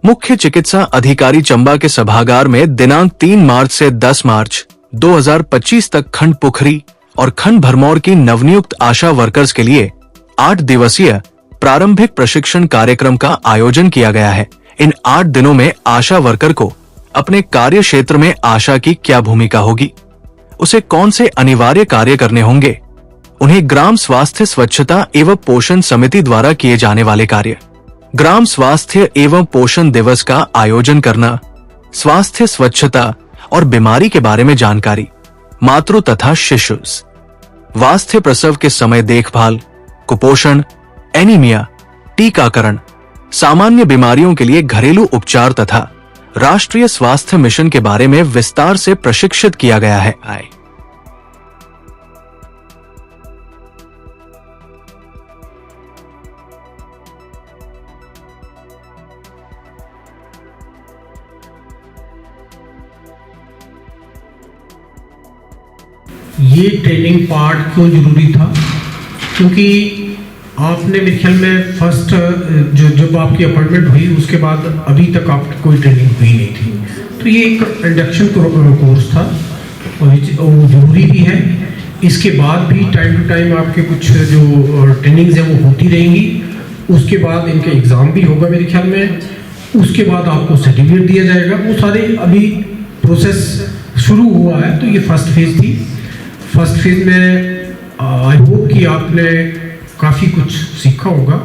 मुख्य चिकित्सा अधिकारी चंबा के सभागार में दिनांक 3 मार्च से 10 मार्च 2025 तक खंड पुखरी और खंड भरमौर की नवनियुक्त आशा वर्कर्स के लिए 8 दिवसीय प्रारंभिक प्रशिक्षण कार्यक्रम का आयोजन किया गया है। इन 8 दिनों में आशा वर्कर को अपने कार्य क्षेत्र में आशा की क्या भूमिका होगी, उसे कौन से अनिवार्य कार्य करने होंगे, उन्हें ग्राम स्वास्थ्य स्वच्छता एवं पोषण समिति द्वारा किए जाने वाले कार्य, ग्राम स्वास्थ्य एवं पोषण दिवस का आयोजन करना, स्वास्थ्य स्वच्छता और बीमारी के बारे में जानकारी, मातृ तथा शिशु स्वास्थ्य, प्रसव के समय देखभाल, कुपोषण, एनीमिया, टीकाकरण, सामान्य बीमारियों के लिए घरेलू उपचार तथा राष्ट्रीय स्वास्थ्य मिशन के बारे में विस्तार से प्रशिक्षित किया गया है। ये ट्रेनिंग पार्ट क्यों जरूरी था? क्योंकि आपने मेरे ख्याल में फर्स्ट जब आपकी अपॉइंटमेंट हुई उसके बाद अभी तक आपकी कोई ट्रेनिंग हुई नहीं थी, तो ये एक इंडक्शन कोर्स था और वो ज़रूरी भी है। इसके बाद भी टाइम टू टाइम आपके कुछ जो ट्रेनिंग्स हैं वो होती रहेंगी। उसके बाद इनके एग्ज़ाम भी होगा मेरे ख्याल में, उसके बाद आपको सर्टिफिकेट दिया जाएगा। वो सारे अभी प्रोसेस शुरू हुआ है, तो ये फर्स्ट फेज़ थी। फर्स्ट फेज़ में आई होप कि आपने काफ़ी कुछ सीखा होगा।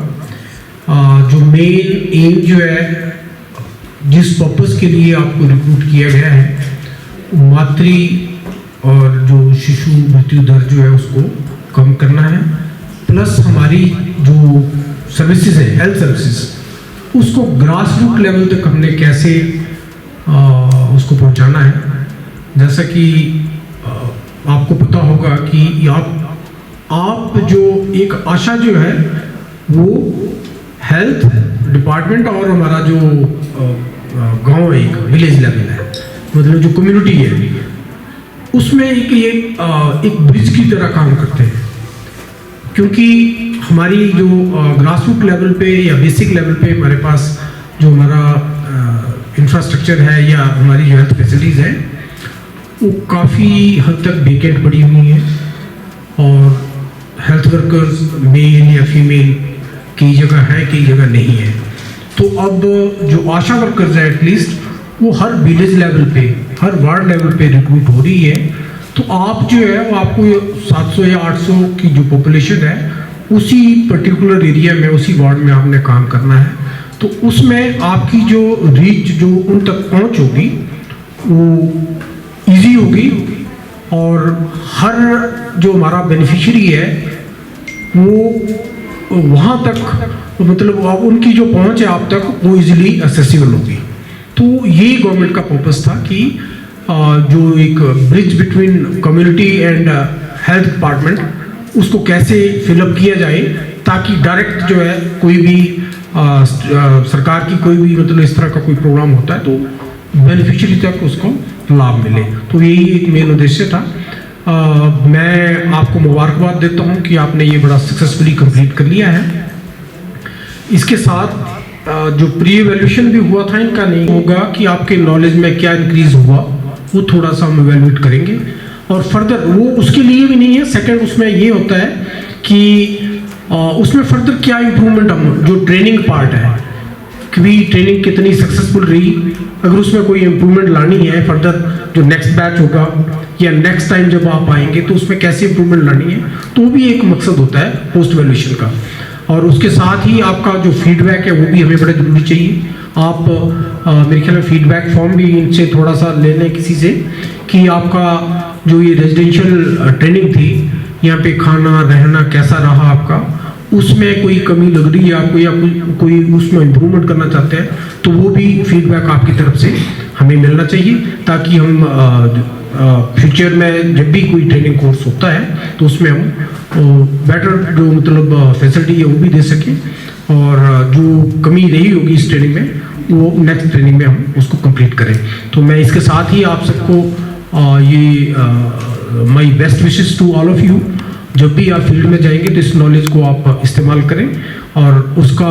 जो मेन एम जो है, जिस पर्पस के लिए आपको रिक्रूट किया गया है, मातृ और जो शिशु मृत्यु दर जो है उसको कम करना है, प्लस हमारी जो सर्विसेज है, हेल्थ सर्विसेज, उसको ग्रास रूट लेवल तक हमने कैसे उसको पहुंचाना है। जैसा कि आपको पता होगा कि आप जो एक आशा जो है वो हेल्थ डिपार्टमेंट और हमारा जो गांव है, एक विलेज लेवल है, मतलब जो कम्युनिटी है, उसमें एक ब्रिज की तरह काम करते हैं। क्योंकि हमारी जो ग्रास रूट लेवल पे या बेसिक लेवल पे हमारे पास जो हमारा इंफ्रास्ट्रक्चर है या हमारी जो हेल्थ फैसिलिटीज़ है वो काफ़ी हद तक वेकेंट पड़ी हुई है और हेल्थ वर्कर्स मेल या फीमेल कई जगह है, कई जगह नहीं है। तो अब जो आशा वर्कर्स है एटलीस्ट वो हर विलेज लेवल पे, हर वार्ड लेवल पे रिक्रूट हो रही है। तो आप जो है वो आपको 700 या 800 की जो पॉपुलेशन है उसी पर्टिकुलर एरिया में, उसी वार्ड में आपने काम करना है। तो उसमें आपकी जो रीच, जो उन तक पहुंच होगी वो ईजी होगी और हर जो हमारा बेनिफिशियरी है वो वहाँ तक, मतलब आप उनकी जो पहुँच है आप तक, वो इजीली एक्सेसिबल होगी। तो ये गवर्नमेंट का पर्पस था कि जो एक bridge between community and health department उसको कैसे फिलअप किया जाए, ताकि डायरेक्ट जो है कोई भी सरकार की कोई भी मतलब इस तरह का कोई प्रोग्राम होता है तो बेनिफिशियरी तक उसको लाभ मिले। तो यही एक मेन उद्देश्य था। मैं आपको मुबारकबाद देता हूं कि आपने ये बड़ा सक्सेसफुली कंप्लीट कर लिया है। इसके साथ जो प्री एवेल्यूशन भी हुआ था इनका, नहीं होगा कि आपके नॉलेज में क्या इंक्रीज हुआ, वो थोड़ा सा हम एवेल्यूएट करेंगे और फर्दर वो उसके लिए भी नहीं है। सेकंड उसमें ये होता है कि उसमें फर्दर क्या इम्प्रूवमेंट, हम जो ट्रेनिंग पार्ट है कि ट्रेनिंग कितनी सक्सेसफुल रही, अगर उसमें कोई इम्प्रूवमेंट लानी है फर्दर, जो नेक्स्ट बैच होगा या नेक्स्ट टाइम जब आप आएंगे तो उसमें कैसे इम्प्रूवमेंट लानी है, तो भी एक मकसद होता है पोस्ट वैल्यूएशन का। और उसके साथ ही आपका जो फीडबैक है वो भी हमें बड़ा जरूरी चाहिए। आप मेरे ख्याल में फीडबैक फॉर्म भी इनसे थोड़ा सा ले लें किसी से, कि आपका जो ये रेजिडेंशियल ट्रेनिंग थी, यहाँ पे खाना रहना कैसा रहा आपका, उसमें कोई कमी लग रही है आपको या कोई उसमें इम्प्रूवमेंट करना चाहते हैं, तो वो भी फीडबैक आपकी तरफ से हमें मिलना चाहिए, ताकि हम फ्यूचर में जब भी कोई ट्रेनिंग कोर्स होता है तो उसमें हम बेटर जो मतलब फैसिलिटी है वो भी दे सकें, और जो कमी रही होगी इस ट्रेनिंग में वो नेक्स्ट ट्रेनिंग में हम उसको कंप्लीट करें। तो मैं इसके साथ ही आप सबको ये my best wishes to all of you. जब भी आप फील्ड में जाएंगे तो इस नॉलेज को आप इस्तेमाल करें और उसका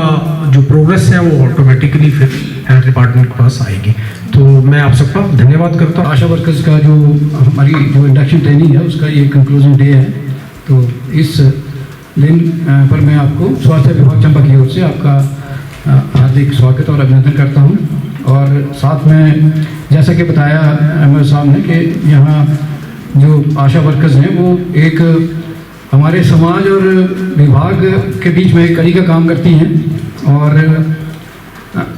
जो प्रोग्रेस है वो ऑटोमेटिकली फिर हेल्थ डिपार्टमेंट के पास आएगी। तो मैं आप सबका धन्यवाद करता हूँ। आशा वर्कर्स का जो हमारी जो इंडक्शन ट्रेनिंग है उसका ये कंक्लूजन डे है, तो इस दिन पर मैं आपको स्वास्थ्य विभाग चंबा की ओर से आपका हार्दिक स्वागत और अभिनंदन करता हूं। और साथ में जैसा कि बताया एमएल साहब ने कि यहाँ जो आशा वर्कर्स हैं वो एक हमारे समाज और विभाग के बीच में एक कड़ी का काम करती हैं। और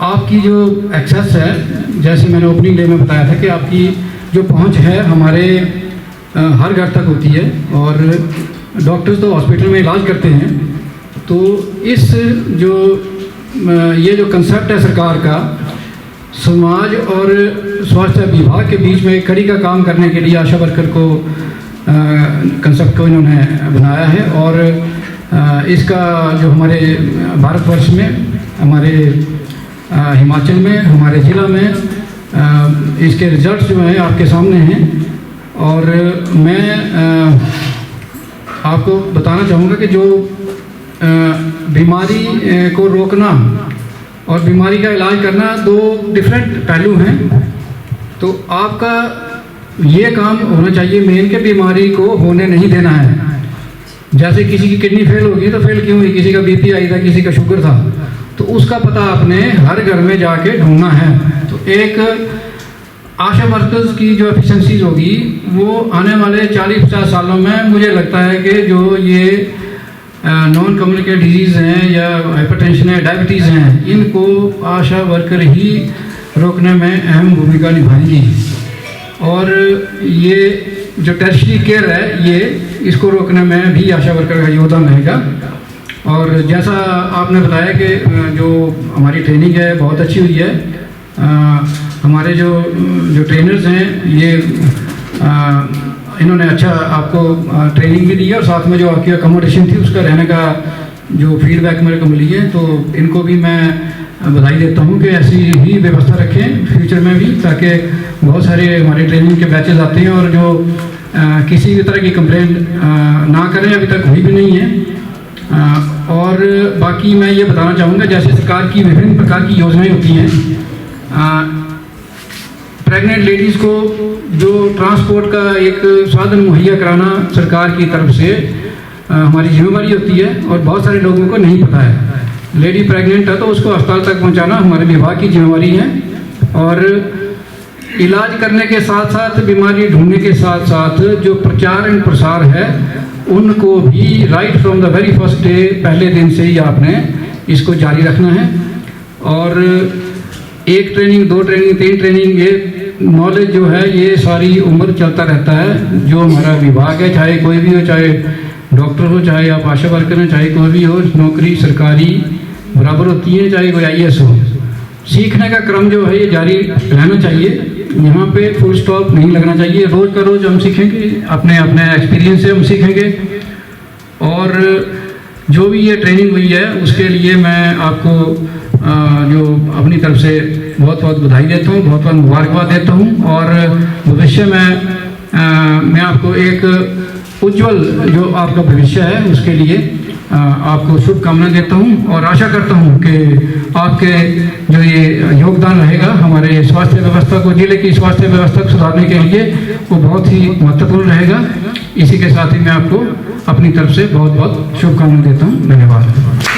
आपकी जो एक्सेस है, जैसे मैंने ओपनिंग डे में बताया था कि आपकी जो पहुंच है हमारे हर घर तक होती है, और डॉक्टर्स तो हॉस्पिटल में इलाज करते हैं। तो इस जो ये जो कंसेप्ट है सरकार का, समाज और स्वास्थ्य विभाग के बीच में एक कड़ी का काम करने के लिए आशा वर्कर को कंसेप्ट को इन्होंने बनाया है। और इसका जो हमारे भारतवर्ष में, हमारे हिमाचल में, हमारे ज़िला में इसके रिजल्ट्स जो हैं आपके सामने हैं। और मैं आपको बताना चाहूँगा कि जो बीमारी को रोकना और बीमारी का इलाज करना दो डिफरेंट पहलू हैं। तो आपका ये काम होना चाहिए मेन के बीमारी को होने नहीं देना है। जैसे किसी की किडनी फेल होगी तो फेल क्यों हुई, किसी का बीपी आई था, किसी का शुगर था, तो उसका पता आपने हर घर में जाके ढूंढना है। तो एक आशा वर्कर्स की जो एफिशिएंसीज होगी वो आने वाले 40-50 सालों में मुझे लगता है कि जो ये नॉन कम्युनिकेबल डिजीज़ हैं या हाइपरटेंशन है, डायबिटीज़ हैं, इनको आशा वर्कर ही रोकने में अहम भूमिका निभाएंगी। और ये जो टर्शरी केयर है, ये इसको रोकने में भी आशा वर्कर का योगदान रहेगा। और जैसा आपने बताया कि जो हमारी ट्रेनिंग है बहुत अच्छी हुई है। हमारे जो ट्रेनर्स हैं ये इन्होंने अच्छा आपको ट्रेनिंग भी दी है, और साथ में जो आपकी अकोमोडेशन थी उसका रहने का जो फीडबैक मेरे को मिली है, तो इनको भी मैं बधाई देता हूँ कि ऐसी ही व्यवस्था रखें फ्यूचर में भी, ताकि बहुत सारे हमारे ट्रेनिंग के बैचेस आते हैं और जो किसी भी तरह की कंप्लेंट ना करें, अभी तक हुई भी नहीं है। और बाकी मैं ये बताना चाहूँगा, जैसे सरकार की विभिन्न प्रकार की योजनाएं होती हैं, प्रेग्नेंट लेडीज़ को जो ट्रांसपोर्ट का एक साधन मुहैया कराना सरकार की तरफ से हमारी जिम्मेवारी होती है, और बहुत सारे लोगों को नहीं पता है। लेडी प्रेग्नेंट है तो उसको अस्पताल तक पहुंचाना हमारे विभाग की जिम्मेवारी है। और इलाज करने के साथ साथ, बीमारी ढूंढने के साथ साथ जो प्रचार एंड प्रसार है, उनको भी right from the very first day, पहले दिन से ही आपने इसको जारी रखना है। और एक ट्रेनिंग, 2 ट्रेनिंग, 3 ट्रेनिंग, ये नॉलेज जो है ये सारी उम्र चलता रहता है। जो हमारा विभाग है, चाहे कोई भी हो, चाहे डॉक्टर हो, चाहे आप आशा वर्कर हैं, चाहे कोई भी हो, नौकरी सरकारी बराबर होती है, चाहे कोई IAS हो, सीखने का क्रम जो है ये जारी रहना चाहिए। यहाँ पे फुल स्टॉप नहीं लगना चाहिए। रोज़ का रोज़ हम सीखेंगे, अपने अपने एक्सपीरियंस से हम सीखेंगे। और जो भी ये ट्रेनिंग हुई है उसके लिए मैं आपको जो अपनी तरफ से बहुत बहुत बधाई देता हूँ, बहुत बहुत मुबारकबाद देता हूँ। और भविष्य में मैं आपको एक उज्जवल जो आपका भविष्य है उसके लिए आपको शुभकामनाएं देता हूँ, और आशा करता हूँ कि आपके जो ये योगदान रहेगा हमारे स्वास्थ्य व्यवस्था को, जिले की स्वास्थ्य व्यवस्था को सुधारने के लिए, वो बहुत ही महत्वपूर्ण रहेगा। इसी के साथ ही मैं आपको अपनी तरफ से बहुत बहुत शुभकामनाएं देता हूँ। धन्यवाद।